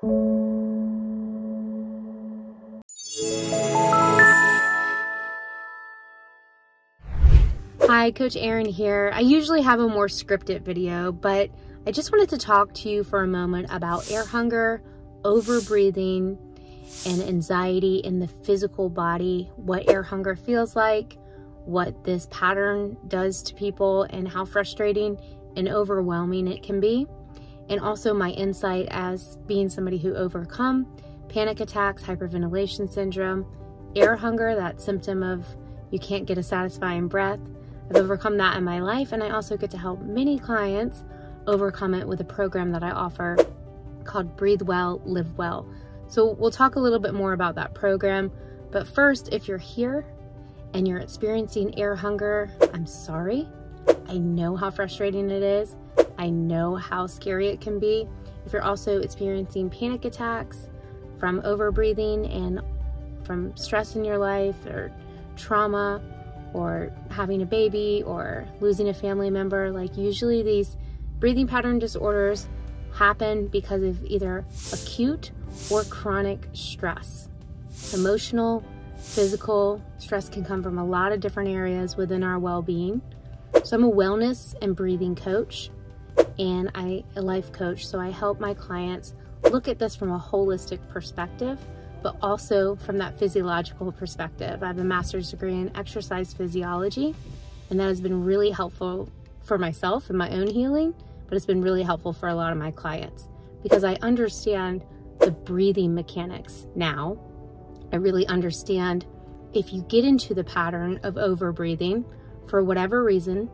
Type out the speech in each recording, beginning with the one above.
Hi, Coach Erin here. I usually have a more scripted video, but I just wanted to talk to you for a moment about air hunger, overbreathing, and anxiety in the physical body, what air hunger feels like, what this pattern does to people, and how frustrating and overwhelming it can be. And also my insight as being somebody who overcome panic attacks, hyperventilation syndrome, air hunger, that symptom of you can't get a satisfying breath. I've overcome that in my life, and I also get to help many clients overcome it with a program that I offer called Breathe Well, Live Well. So we'll talk a little bit more about that program. But first, if you're here and you're experiencing air hunger, I'm sorry. I know how frustrating it is. I know how scary it can be. If you're also experiencing panic attacks from overbreathing and from stress in your life or trauma, or having a baby or losing a family member, like usually these breathing pattern disorders happen because of either acute or chronic stress. Emotional, physical stress can come from a lot of different areas within our well-being. So I'm a wellness and breathing coach, and a life coach. So I help my clients look at this from a holistic perspective, but also from that physiological perspective. I have a master's degree in exercise physiology, and that has been really helpful for myself and my own healing, but it's been really helpful for a lot of my clients because I understand the breathing mechanics now. I really understand if you get into the pattern of overbreathing for whatever reason,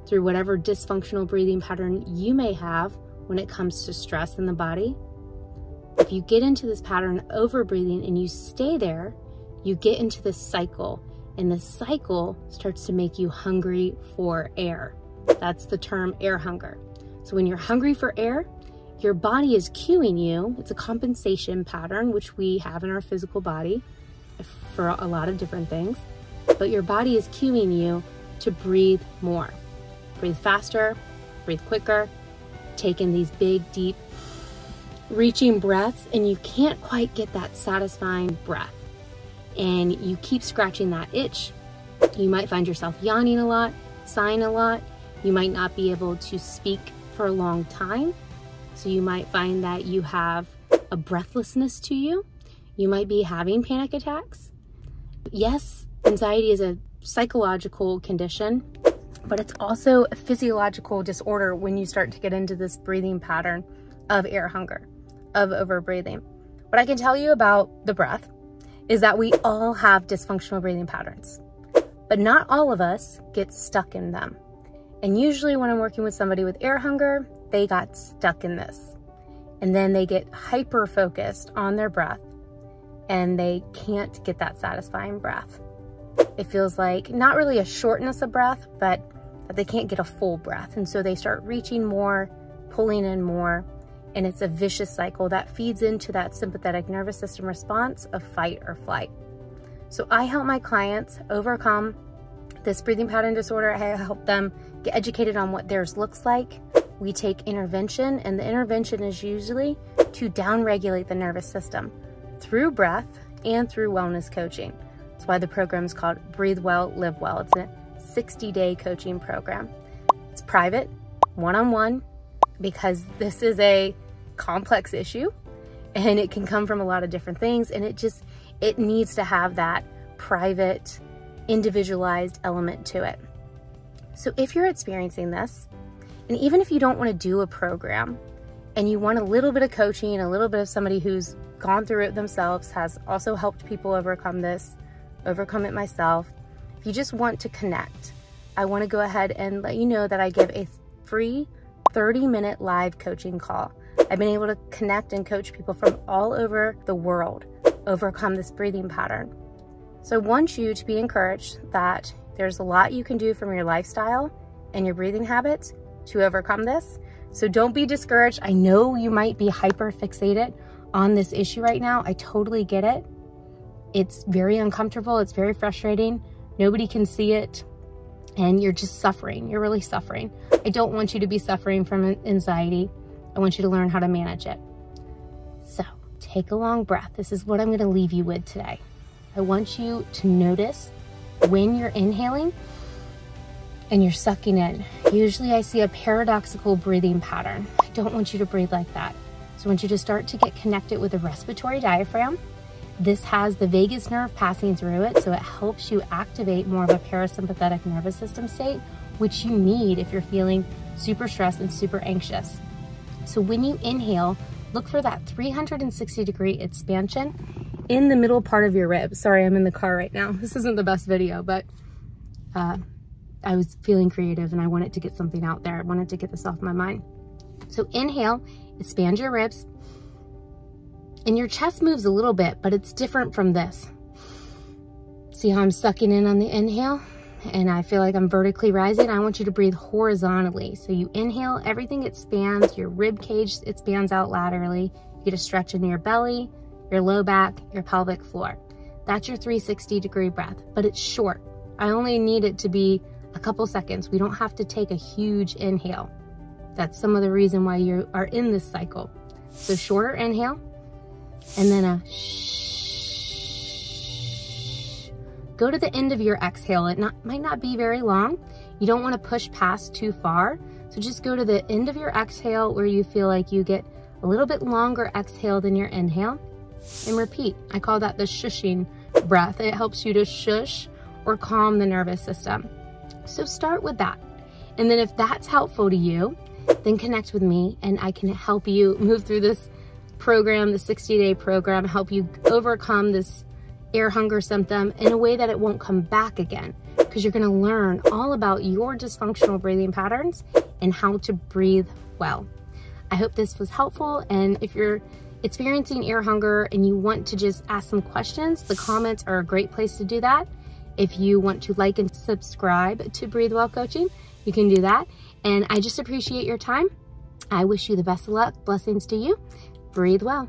through whatever dysfunctional breathing pattern you may have when it comes to stress in the body, if you get into this pattern of overbreathing and you stay there, you get into this cycle, and the cycle starts to make you hungry for air. That's the term air hunger. So when you're hungry for air, your body is cueing you. It's a compensation pattern, which we have in our physical body for a lot of different things, but your body is cueing you to breathe more. Breathe faster, breathe quicker, take in these big, deep, reaching breaths, and you can't quite get that satisfying breath. And you keep scratching that itch. You might find yourself yawning a lot, sighing a lot. You might not be able to speak for a long time. So you might find that you have a breathlessness to you. You might be having panic attacks. Yes, anxiety is a psychological condition, but it's also a physiological disorder when you start to get into this breathing pattern of air hunger, of overbreathing. What I can tell you about the breath is that we all have dysfunctional breathing patterns, but not all of us get stuck in them. And usually when I'm working with somebody with air hunger, they got stuck in this. And then they get hyper focused on their breath and they can't get that satisfying breath. It feels like not really a shortness of breath, but that they can't get a full breath. And so they start reaching more, pulling in more, and it's a vicious cycle that feeds into that sympathetic nervous system response of fight or flight. So I help my clients overcome this breathing pattern disorder. I help them get educated on what theirs looks like. We take intervention, and the intervention is usually to downregulate the nervous system through breath and through wellness coaching. That's why the program is called Breathe Well, Live Well. It's a 60-day coaching program. It's private, one-on-one, because this is a complex issue and it can come from a lot of different things, and it needs to have that private, individualized element to it. So if you're experiencing this, and even if you don't want to do a program and you want a little bit of coaching, a little bit of somebody who's gone through it themselves, has also helped people overcome this, overcome it myself, if you just want to connect, I want to go ahead and let you know that I give a free 30-minute live coaching call. I've been able to connect and coach people from all over the world overcome this breathing pattern. So I want you to be encouraged that there's a lot you can do from your lifestyle and your breathing habits to overcome this. So don't be discouraged. I know you might be hyper fixated on this issue right now. I totally get it. It's very uncomfortable. It's very frustrating. Nobody can see it. And you're just suffering. You're really suffering. I don't want you to be suffering from anxiety. I want you to learn how to manage it. So take a long breath. This is what I'm gonna leave you with today. I want you to notice when you're inhaling and you're sucking in. Usually I see a paradoxical breathing pattern. I don't want you to breathe like that. So I want you to start to get connected with the respiratory diaphragm. This has the vagus nerve passing through it, so it helps you activate more of a parasympathetic nervous system state, which you need if you're feeling super stressed and super anxious. So when you inhale, look for that 360-degree expansion in the middle part of your ribs. Sorry, I'm in the car right now. This isn't the best video, but I was feeling creative and I wanted to get something out there. I wanted to get this off my mind. So inhale, expand your ribs, and your chest moves a little bit, but it's different from this. See how I'm sucking in on the inhale? And I feel like I'm vertically rising. I want you to breathe horizontally. So you inhale, everything expands, your rib cage expands out laterally. You get a stretch in your belly, your low back, your pelvic floor. That's your 360-degree breath, but it's short. I only need it to be a couple seconds. We don't have to take a huge inhale. That's some of the reason why you are in this cycle. So shorter inhale, and then a shh. Go to the end of your exhale. It might not be very long. You don't want to push past too far. So just go to the end of your exhale where you feel like you get a little bit longer exhale than your inhale, and repeat. I call that the shushing breath. It helps you to shush or calm the nervous system. So start with that. And then if that's helpful to you, then connect with me and I can help you move through this program, the 60-day program, help you overcome this air hunger symptom in a way that it won't come back again, because you're going to learn all about your dysfunctional breathing patterns and how to breathe well. I hope this was helpful, and if you're experiencing air hunger and you want to just ask some questions, the comments are a great place to do that. If you want to like and subscribe to Breathe Well Coaching, you can do that. And I just appreciate your time. I wish you the best of luck. Blessings to you. Breathe well.